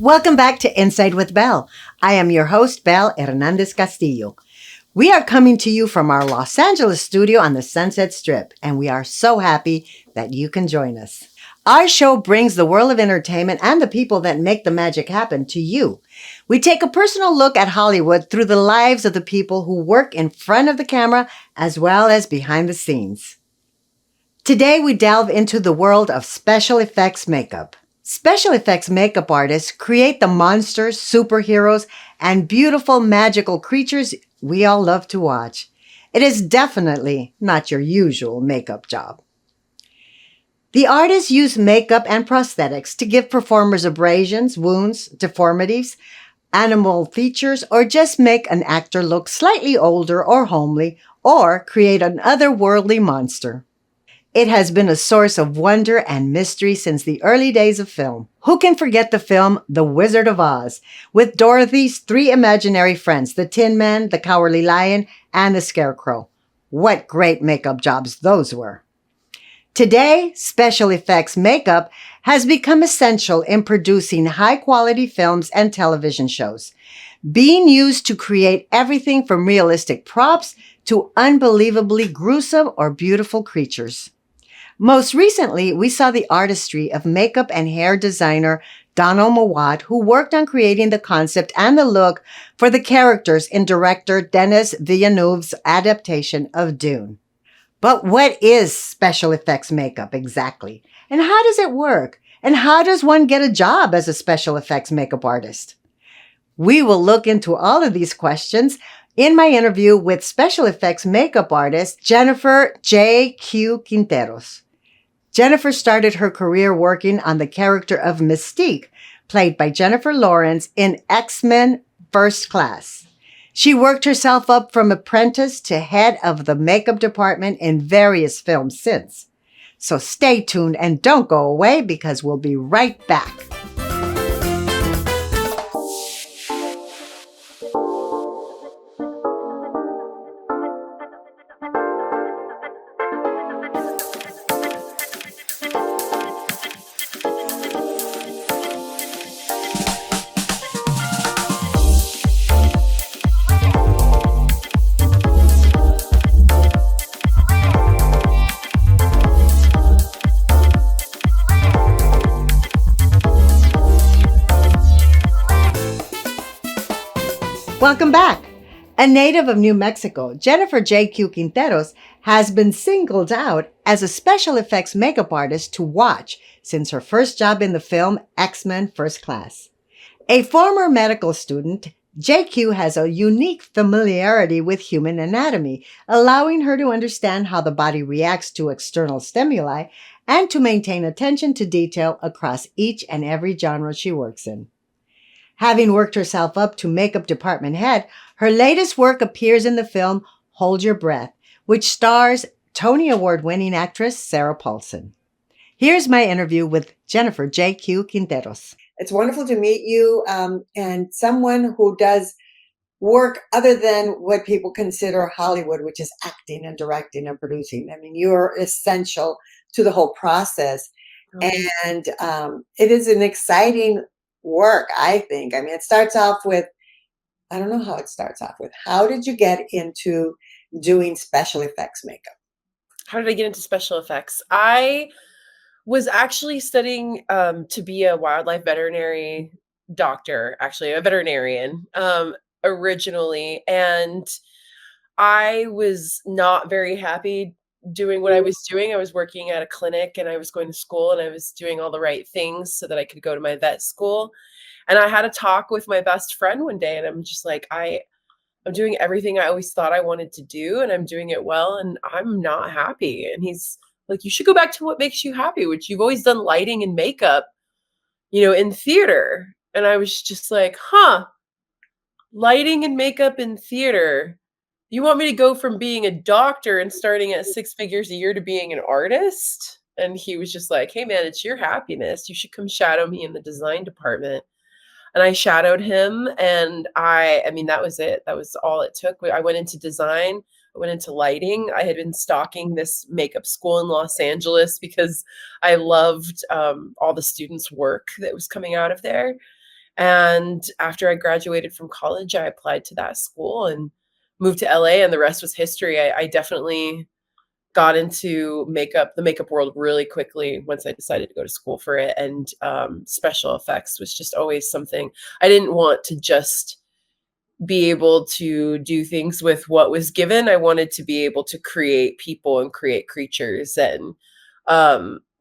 Welcome back to Inside with Bel. I am your host, Bel Hernandez Castillo. We are coming to you from our Los Angeles studio on the Sunset Strip, and we are so happy that you can join us. Our show brings the world of entertainment and the people that make the magic happen to you. We take a personal look at Hollywood through the lives of the people who work in front of the camera as well as behind the scenes. Today, we delve into the world of special effects makeup. Special effects makeup artists create the monsters, superheroes, and beautiful magical creatures we all love to watch. It is definitely not your usual makeup job. The artists use makeup and prosthetics to give performers abrasions, wounds, deformities, animal features, or just make an actor look slightly older or homely, or create an otherworldly monster. It has been a source of wonder and mystery since the early days of film. Who can forget the film The Wizard of Oz, with Dorothy's three imaginary friends, the Tin Man, the Cowardly Lion, and the Scarecrow? What great makeup jobs those were. Today, special effects makeup has become essential in producing high-quality films and television shows, being used to create everything from realistic props to unbelievably gruesome or beautiful creatures. Most recently, we saw the artistry of makeup and hair designer Donald Mawad, who worked on creating the concept and the look for the characters in director Denis Villeneuve's adaptation of Dune. But what is special effects makeup exactly? And how does it work? And how does one get a job as a special effects makeup artist? We will look into all of these questions in my interview with special effects makeup artist Jennifer J.Q. Quinteros. Jennifer started her career working on the character of Mystique, played by Jennifer Lawrence in X-Men First Class. She worked herself up from apprentice to head of the makeup department in various films since. So stay tuned and don't go away because we'll be right back. Welcome back. A native of New Mexico, Jennifer J.Q. Quinteros has been singled out as a special effects makeup artist to watch since her first job in the film X-Men First Class. A former medical student, JQ has a unique familiarity with human anatomy, allowing her to understand how the body reacts to external stimuli and to maintain attention to detail across each and every genre she works in. Having worked herself up to makeup department head, her latest work appears in the film Hold Your Breath, which stars Tony Award-winning actress Sarah Paulson. Here's my interview with Jennifer J.Q. Quinteros. It's wonderful to meet you and someone who does work other than what people consider Hollywood, which is acting and directing and producing. I mean, you're essential to the whole process. And it is an exciting work, I think. I mean, it starts off with, I don't know how it starts off with. How did you get into doing special effects makeup? How did I get into special effects? I was actually studying to be a wildlife veterinary doctor, actually a veterinarian originally. And I was not very happy doing what I was doing. I was working at a clinic and I was going to school and I was doing all the right things so that I could go to my vet school. And I had a talk with my best friend one day and I'm just like, I'm doing everything I always thought I wanted to do and I'm doing it well and I'm not happy. And he's like, you should go back to what makes you happy, which you've always done lighting and makeup, in theater. And I was just like, lighting and makeup in theater. You want me to go from being a doctor and starting at 6 figures a year to being an artist? And he was just like, hey man, it's your happiness. You should come shadow me in the design department. And I shadowed him and I mean, that was it. That was all it took. I went into design. I went into lighting. I had been stalking this makeup school in Los Angeles because I loved all the students' work that was coming out of there. And after I graduated from college, I applied to that school and moved to LA, and the rest was history. I definitely got into the makeup world really quickly once I decided to go to school for it. And special effects was just always something I didn't want to just be able to do things with what was given. I wanted to be able to create people and create creatures, and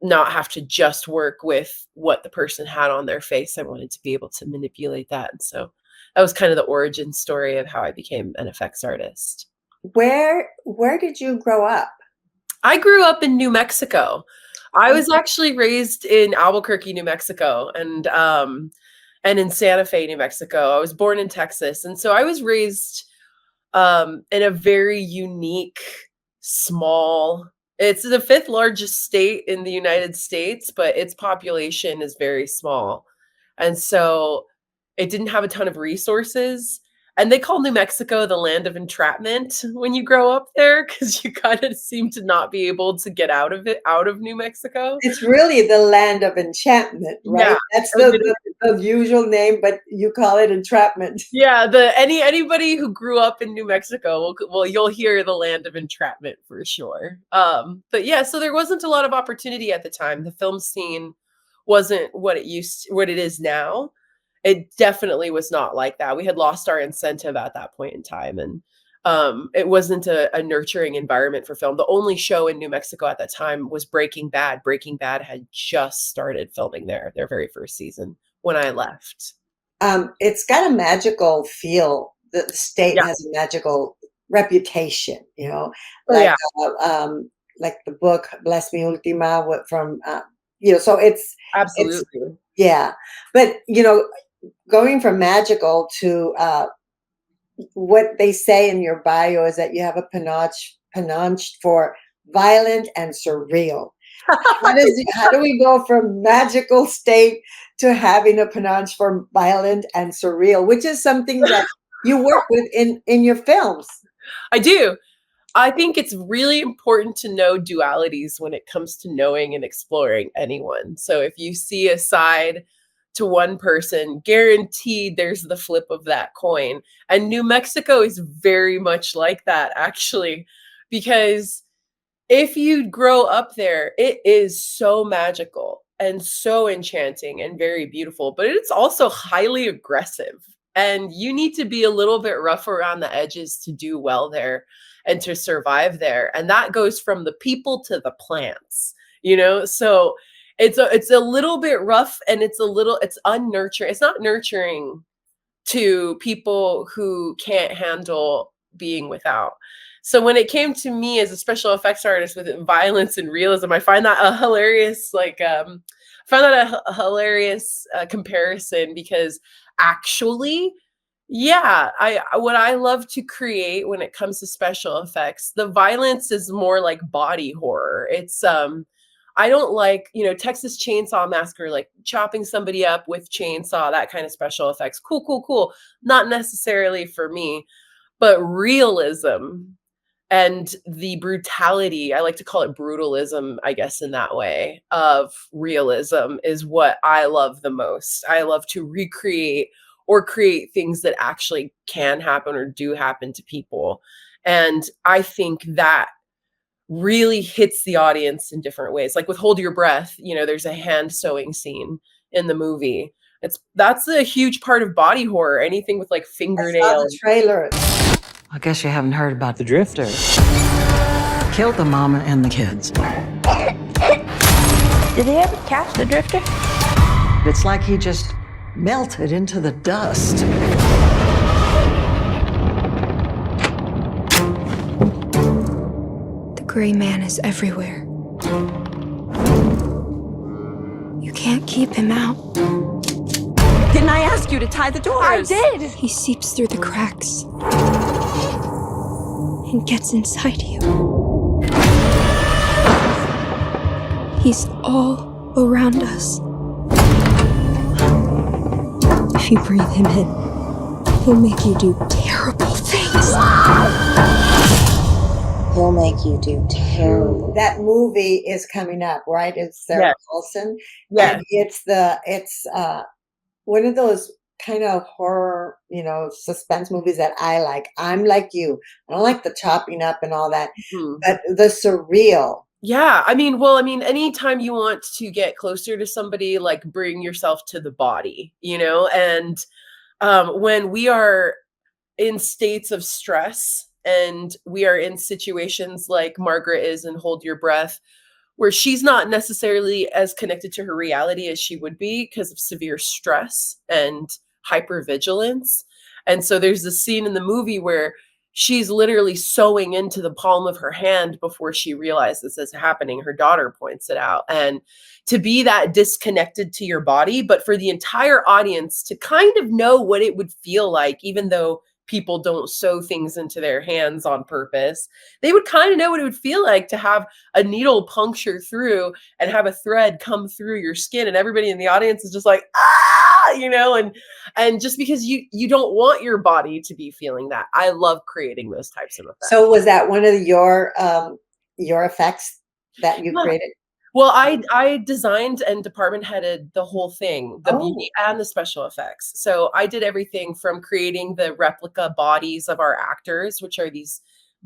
not have to just work with what the person had on their face. I wanted to be able to manipulate that. And so that was kind of the origin story of how I became an effects artist. Where did you grow up? I grew up in New Mexico. I was actually raised in Albuquerque, New Mexico, and in Santa Fe, New Mexico. I was born in Texas, and so I was raised in a very unique, small. It's the fifth largest state in the United States, but its population is very small, and so it didn't have a ton of resources. And they call New Mexico the land of entrapment when you grow up there, because you kind of seem to not be able to get out of New Mexico. It's really the land of enchantment, right? Yeah. That's Oh, it the usual name, but you call it entrapment. Yeah, anybody who grew up in New Mexico will you'll hear the land of entrapment for sure. But yeah, so there wasn't a lot of opportunity at the time. The film scene wasn't what it is now. It definitely was not like that. We had lost our incentive at that point in time, and it wasn't a nurturing environment for film. The only show in New Mexico at that time was Breaking Bad. Breaking Bad had just started filming there, their very first season when I left. It's got a magical feel. The state Yeah. has a magical reputation, Oh, like yeah. like the book "Bless Me Ultima" from so it's Absolutely. yeah, but going from magical to what they say in your bio is that you have a panache for violent and surreal. How do we go from magical state to having a panache for violent and surreal, which is something that you work with in your films? I do. I think it's really important to know dualities when it comes to knowing and exploring anyone. So if you see a side to one person, guaranteed there's the flip of that coin. And New Mexico is very much like that, actually, because if you grow up there, it is so magical and so enchanting and very beautiful, but it's also highly aggressive. And you need to be a little bit rough around the edges to do well there and to survive there. And that goes from the people to the plants. So it's a little bit rough, and it's unnurturing. It's not nurturing to people who can't handle being without. So when it came to me as a special effects artist with violence and realism, I find that a hilarious, comparison, because actually, yeah, what I love to create when it comes to special effects, the violence is more like body horror. It's I don't like, Texas Chainsaw Massacre, like chopping somebody up with chainsaw, that kind of special effects. Cool, cool, cool. Not necessarily for me, but realism and the brutality, I like to call it brutalism, I guess, in that way, of realism is what I love the most. I love to recreate or create things that actually can happen or do happen to people. And I think that really hits the audience in different ways. Like with Hold Your Breath, there's a hand sewing scene in the movie. That's a huge part of body horror. Anything with like I saw fingernails. the trailer. I guess you haven't heard about the drifter. Killed the mama and the kids. Did they ever catch the drifter? It's like he just melted into the dust. The gray man is everywhere. You can't keep him out. Didn't I ask you to tie the doors? I did! He seeps through the cracks and gets inside you. He's all around us. If you breathe him in, he'll make you do terrible things. He'll make you do terrible. That movie is coming up, right? It's Sarah Yes. Paulson. Yeah. And it's one of those kind of horror, suspense movies that I like. I'm like you. I don't like the chopping up and all that, Mhm. but the surreal. Yeah, I mean, anytime you want to get closer to somebody, like bring yourself to the body, and when we are in states of stress and we are in situations like Margaret is in Hold Your Breath, where she's not necessarily as connected to her reality as she would be because of severe stress and hypervigilance. And so there's this scene in the movie where she's literally sewing into the palm of her hand before she realizes this is happening. Her daughter points it out. And to be that disconnected to your body, but for the entire audience to kind of know what it would feel like, even though people don't sew things into their hands on purpose, they would kind of know what it would feel like to have a needle puncture through and have a thread come through your skin, and everybody in the audience is just like, and just because you don't want your body to be feeling that. I love creating those types of effects. So was that one of your effects that you Yeah. created? Well, I designed and department headed the whole thing, the Oh. beauty and the special effects. So I did everything from creating the replica bodies of our actors, which are these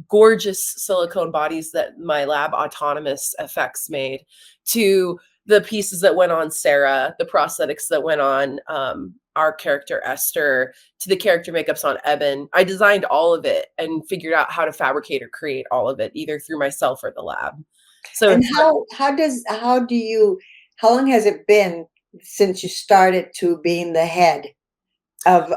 gorgeous silicone bodies that my lab Autonomous Effects made, to the pieces that went on Sarah, the prosthetics that went on our character Esther, to the character makeups on Eben. I designed all of it and figured out how to fabricate or create all of it, either through myself or the lab. So And it's how long has it been since you started to being the head of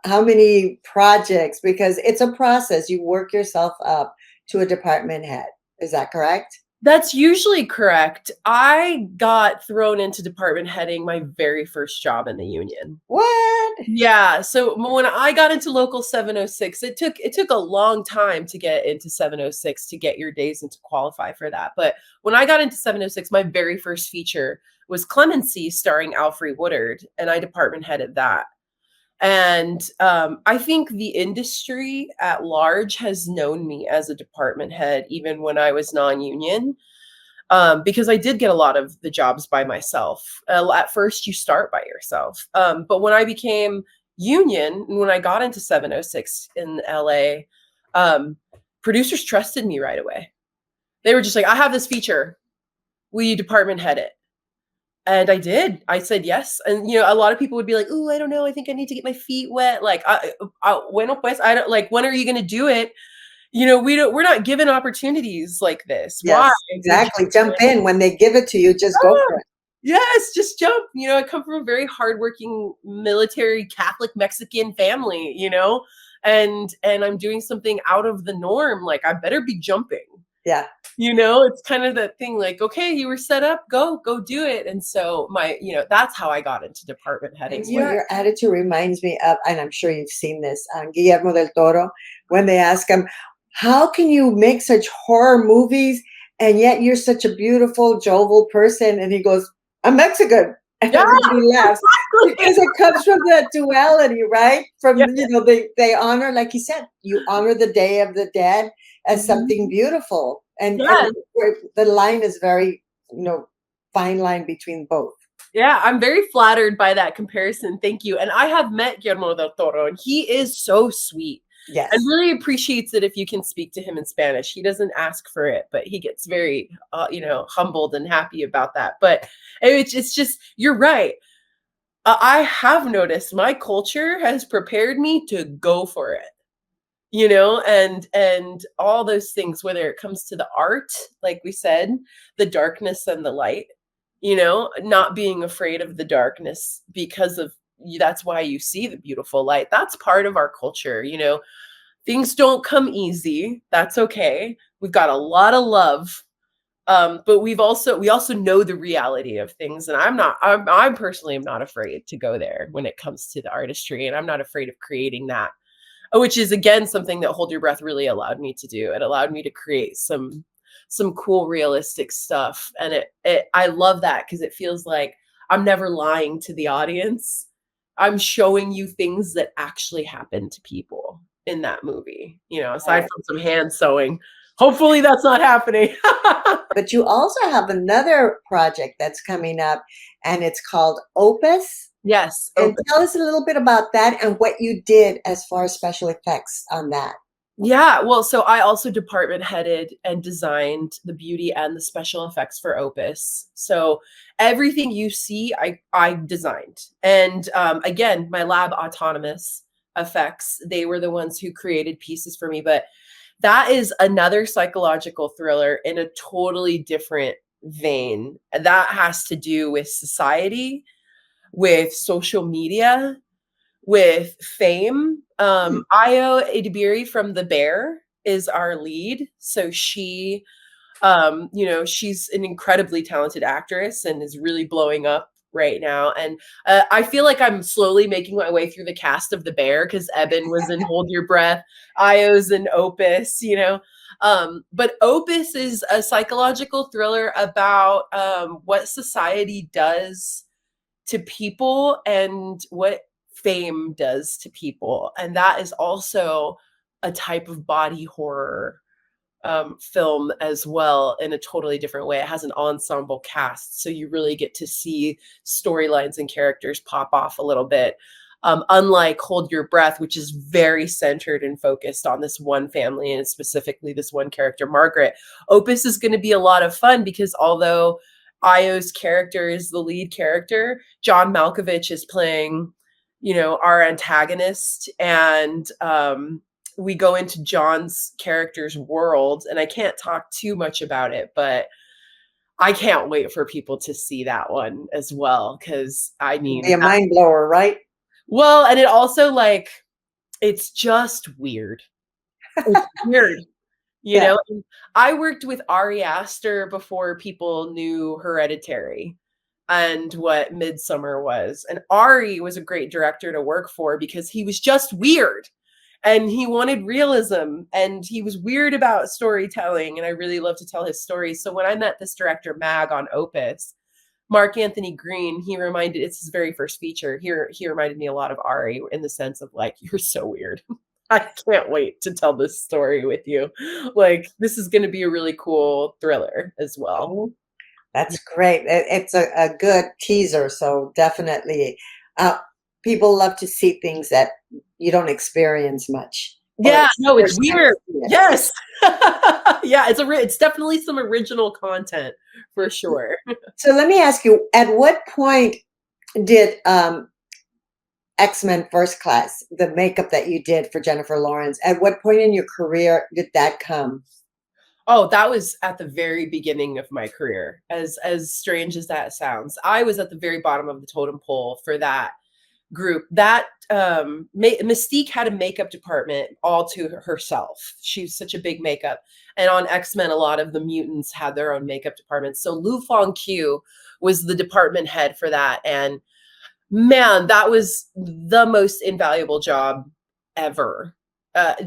how many projects? Because it's a process. You work yourself up to a department head. Is that correct? That's usually correct. I got thrown into department heading my very first job in the union. What? Yeah, so when I got into Local 706, it took a long time to get into 706 to get your days and to qualify for that. But when I got into 706, my very first feature was Clemency, starring Alfre Woodard, and I department headed that. And I think the industry at large has known me as a department head, even when I was non-union, because I did get a lot of the jobs by myself. At first, you start by yourself. But when I became union, and when I got into 706 in LA, producers trusted me right away. They were just like, I have this feature. Will you department head it? And I did. I said yes. And a lot of people would be like, "Ooh, I don't know. I think I need to get my feet wet." Like, bueno pues, I don't like. When are you going to do it? We're not given opportunities like this. Yes, Why? exactly. Jump in when they give it to you. Just go for it. Yes, just jump. I come from a very hardworking military Catholic Mexican family. And I'm doing something out of the norm. Like, I better be jumping. Yeah. It's kind of that thing like, okay, you were set up, go do it. And so that's how I got into department heading. That's what your attitude reminds me of, and I'm sure you've seen this, Guillermo del Toro, when they ask him, how can you make such horror movies and yet you're such a beautiful, jovial person? And he goes, I'm Mexican. And everybody laughs. Exactly. Because it comes from that duality, right? From, Yeah. They honor, like he said, you honor the Day of the Dead as something beautiful. And the line is very, fine line between both. Yeah, I'm very flattered by that comparison. Thank you. And I have met Guillermo del Toro, and he is so sweet. Yes. And really appreciates it if you can speak to him in Spanish. He doesn't ask for it, but he gets very, humbled and happy about that. But it's just, you're right. I have noticed my culture has prepared me to go for it. And all those things, whether it comes to the art, like we said, the darkness and the light, not being afraid of the darkness because of that's why you see the beautiful light. That's part of our culture. Things don't come easy. That's okay. We've got a lot of love. But we also know the reality of things. And I'm personally am not afraid to go there when it comes to the artistry. And I'm not afraid of creating that. Which is, again, something that Hold Your Breath really allowed me to do. It allowed me to create some cool, realistic stuff. And I love that because it feels like I'm never lying to the audience. I'm showing you things that actually happen to people in that movie, aside from some hand sewing. Hopefully that's not happening. But you also have another project that's coming up, and it's called Opus. Yes. And tell us a little bit about that and what you did as far as special effects on that. Yeah, well, so I also department headed and designed the beauty and the special effects for Opus. So everything you see, I designed. And again, my lab autonomous effects, they were the ones who created pieces for me. But that is another psychological thriller in a totally different vein. That has to do with society, with social media, with fame. Ayo Edibiri from The Bear is our lead. So she, she's an incredibly talented actress and is really blowing up right now. And I feel like I'm slowly making my way through the cast of The Bear because Eben was in Hold Your Breath, Ayo's in Opus, but Opus is a psychological thriller about what society does to people and what fame does to people. And that is also a type of body horror film as well in a totally different way. It has an ensemble cast, so you really get to see storylines and characters pop off a little bit. Unlike Hold Your Breath, which is very centered and focused on this one family and specifically this one character, Margaret, Opus is going to be a lot of fun because although Ayo's character is the lead character, John Malkovich is playing, our antagonist. And we go into John's character's world, and I can't talk too much about it, but I can't wait for people to see that one as well. Cause I mean, Be a mind blower, right? well, and it also it's just weird. It's weird. Yeah. And I worked with Ari Aster before people knew Hereditary and what Midsummer was. And Ari was a great director to work for because he was just weird and he wanted realism and he was weird about storytelling. And I really love to tell his stories. So when I met this director, Mag, on Opus, Mark Anthony Green, it's his very first feature. He reminded me a lot of Ari in the sense of you're so weird. I can't wait to tell this story with you. This is going to be a really cool thriller as well. Oh, that's great. It's a good teaser. So definitely, people love to see things that you don't experience much. Yeah, no, it's weird. It. Yes. Yeah, it's definitely some original content for sure. So let me ask you, at what point did X-Men First Class, the makeup that you did for Jennifer Lawrence, at what point in your career did that come? Oh, that was at the very beginning of my career. As strange as that sounds, I was at the very bottom of the totem pole for that group. That Mystique had a makeup department all to herself. She's such a big makeup. And on X-Men, a lot of the mutants had their own makeup departments. So Lu Fong Q was the department head for that. And man, that was the most invaluable job ever.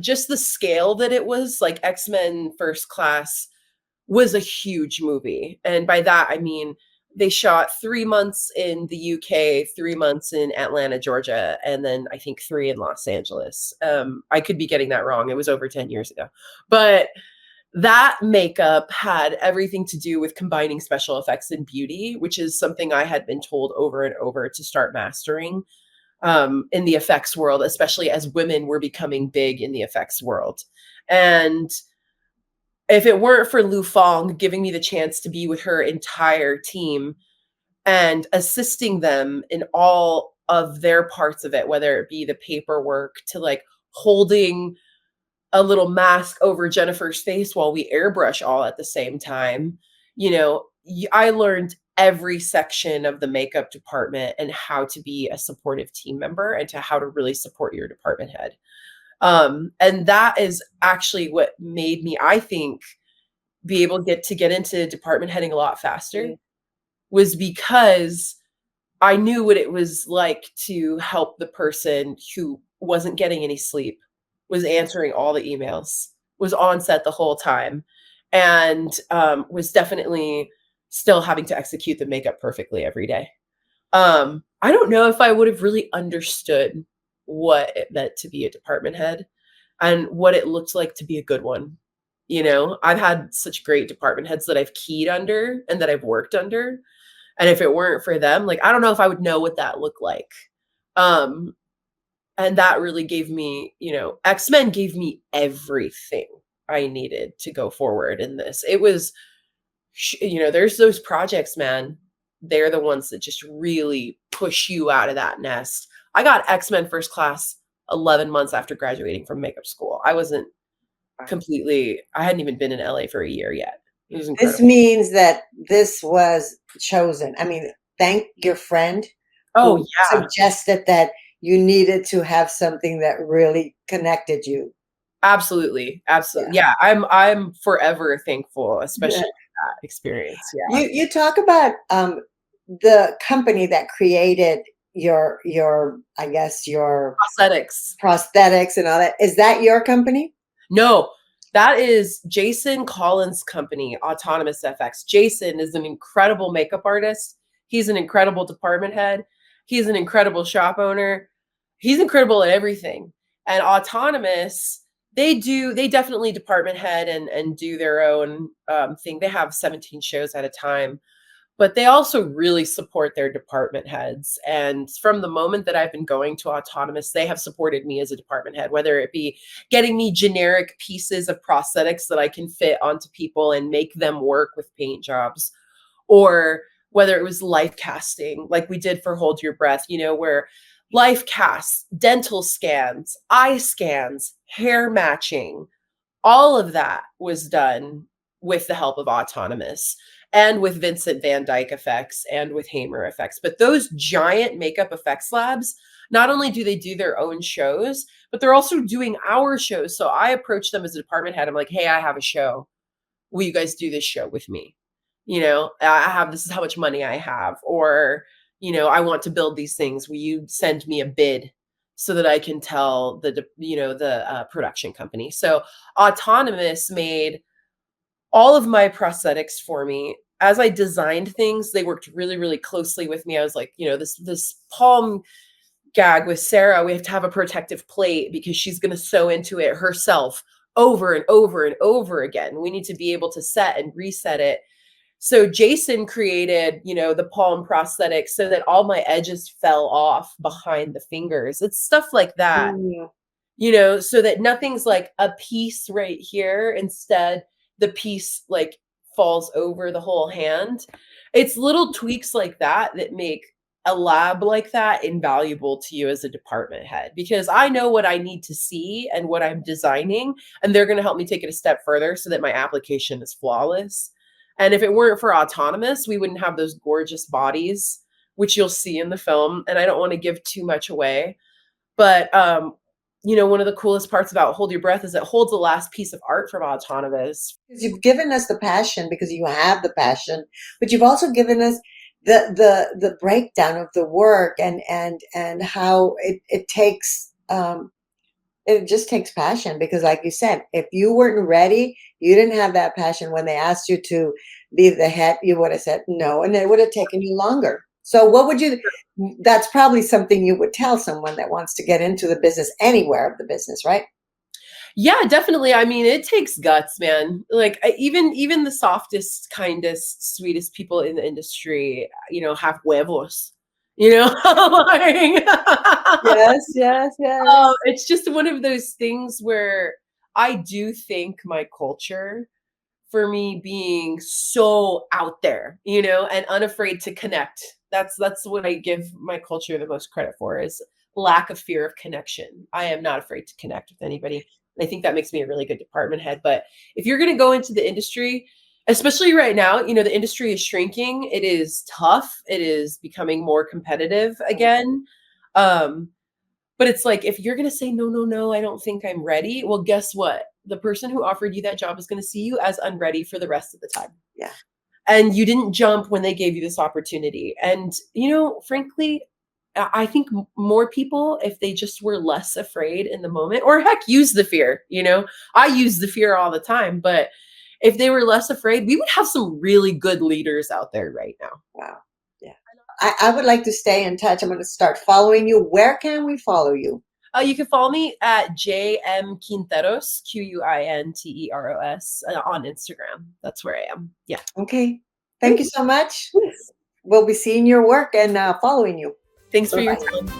Just the scale that it was, X-Men First Class was a huge movie. And by that, I mean, they shot 3 months in the UK, 3 months in Atlanta, Georgia, and then I think 3 in Los Angeles. I could be getting that wrong. It was over 10 years ago. But that makeup had everything to do with combining special effects and beauty, which is something I had been told over and over to start mastering in the effects world, especially as women were becoming big in the effects world. And if it weren't for Lu Fong giving me the chance to be with her entire team and assisting them in all of their parts of it, whether it be the paperwork to holding a little mask over Jennifer's face while we airbrush all at the same time, I learned every section of the makeup department and how to be a supportive team member and to how to really support your department head. And that is actually what made me, I think, be able to get into department heading a lot faster, was because I knew what it was like to help the person who wasn't getting any sleep, was answering all the emails, was on set the whole time, and was definitely still having to execute the makeup perfectly every day. I don't know if I would have really understood what it meant to be a department head and what it looked like to be a good one. I've had such great department heads that I've keyed under and that I've worked under. And if it weren't for them, like, I don't know if I would know what that looked like. Um, and that really gave me, X-Men gave me everything I needed to go forward in this. It was, there's those projects, man. They're the ones that just really push you out of that nest. I got X-Men First Class 11 months after graduating from makeup school. I wasn't I hadn't even been in LA for a year yet. It was This incredible. means that this was chosen. I mean, thank your friend Oh, who yeah. suggested that you needed to have something that really connected you. Absolutely. Absolutely. Yeah, I'm forever thankful, especially for that experience. Yeah. You talk about the company that created your I guess your Prosthetics. prosthetics and all that. Is that your company? No, that is Jason Collins' company, Autonomous FX. Jason is an incredible makeup artist. He's an incredible department head. He's an incredible shop owner. He's incredible at everything. And Autonomous, they definitely department head and do their own thing. They have 17 shows at a time, but they also really support their department heads. And from the moment that I've been going to Autonomous, they have supported me as a department head, whether it be getting me generic pieces of prosthetics that I can fit onto people and make them work with paint jobs, or whether it was life casting, like we did for Hold Your Breath, where life casts, dental scans, eye scans, hair matching, all of that was done with the help of Autonomous and with Vincent Van Dyke effects and with Hamer effects. But those giant makeup effects labs, not only do they do their own shows, but they're also doing our shows. So I approach them as a department head. I'm like, hey, I have a show. Will you guys do this show with me? This is how much money I have. Or, I want to build these things. Will you send me a bid so that I can tell the production company? So Autonomous made all of my prosthetics for me. As I designed things, they worked really, really closely with me. I was like, this palm gag with Sarah, we have to have a protective plate because she's going to sew into it herself over and over and over again. We need to be able to set and reset it. So Jason created, the palm prosthetic so that all my edges fell off behind the fingers. It's stuff like that, so that nothing's like a piece right here. Instead, the piece like falls over the whole hand. It's little tweaks like that that make a lab like that invaluable to you as a department head, because I know what I need to see and what I'm designing, and they're going to help me take it a step further so that my application is flawless. And if it weren't for Autonomous, we wouldn't have those gorgeous bodies, which you'll see in the film. And I don't want to give too much away, but one of the coolest parts about Hold Your Breath is it holds the last piece of art from Autonomous. Because you've given us the passion, because you have the passion, but you've also given us the breakdown of the work and how it takes it just takes passion, because like you said, if you weren't ready, you didn't have that passion when they asked you to be the head, you would have said no, and it would have taken you longer. So what would you, that's probably something you would tell someone that wants to get into the business, anywhere of the business, right? Yeah, definitely. I mean, it takes guts, man. Like even the softest, kindest, sweetest people in the industry, have huevos. Like, Yes. it's just one of those things where I do think my culture, for me being so out there, and unafraid to connect. That's what I give my culture the most credit for, is lack of fear of connection. I am not afraid to connect with anybody. And I think that makes me a really good department head. But if you're going to go into the industry, especially right now, the industry is shrinking. It is tough. It is becoming more competitive again. But it's like, if you're going to say, no, I don't think I'm ready. Well, guess what? The person who offered you that job is going to see you as unready for the rest of the time. Yeah. And you didn't jump when they gave you this opportunity. And, frankly, I think more people, if they just were less afraid in the moment, or heck, use the fear, I use the fear all the time, but if they were less afraid, we would have some really good leaders out there right now. Wow. Yeah. I would like to stay in touch. I'm going to start following you. Where can we follow you? You can follow me at JM Quinteros, Quinteros, on Instagram. That's where I am. Yeah. Okay. Thank you so much. we'll be seeing your work and following you. Thanks for your Bye-bye. time.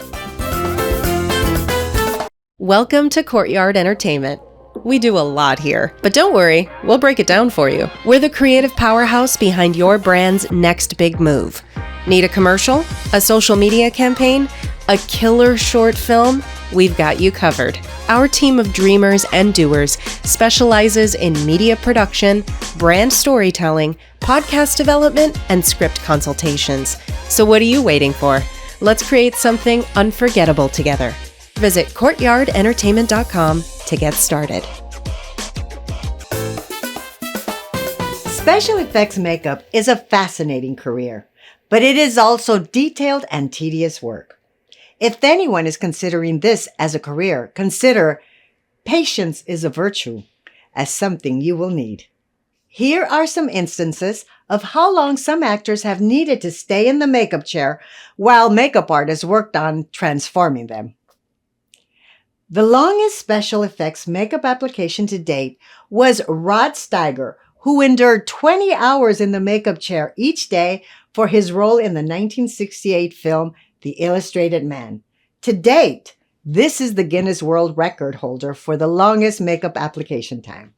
Welcome to Courtyard Entertainment. We do a lot here, but don't worry, we'll break it down for you. We're the creative powerhouse behind your brand's next big move. Need a commercial? A social media campaign? A killer short film? We've got you covered. Our team of dreamers and doers specializes in media production, brand storytelling, podcast development, and script consultations. So what are you waiting for? Let's create something unforgettable together. Visit courtyardentertainment.com to get started. Special effects makeup is a fascinating career, but it is also detailed and tedious work. If anyone is considering this as a career, consider patience is a virtue as something you will need. Here are some instances of how long some actors have needed to stay in the makeup chair while makeup artists worked on transforming them. The longest special effects makeup application to date was Rod Steiger, who endured 20 hours in the makeup chair each day for his role in the 1968 film The Illustrated Man. To date, this is the Guinness World Record holder for the longest makeup application time.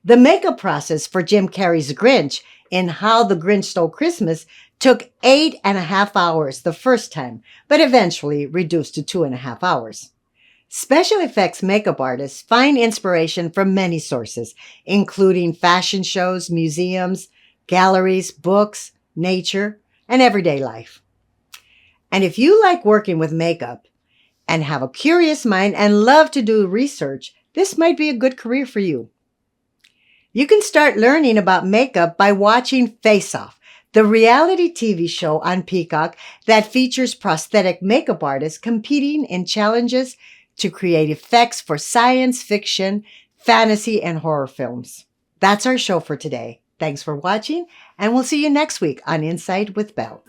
The makeup process for Jim Carrey's Grinch in How the Grinch Stole Christmas took 8.5 hours the first time, but eventually reduced to 2.5 hours. Special effects makeup artists find inspiration from many sources, including fashion shows, museums, galleries, books, nature, and everyday life. And if you like working with makeup and have a curious mind and love to do research, this might be a good career for you. You can start learning about makeup by watching Face Off, the reality TV show on Peacock that features prosthetic makeup artists competing in challenges to create effects for science fiction, fantasy, and horror films. That's our show for today. Thanks for watching, and we'll see you next week on Inside with Belle.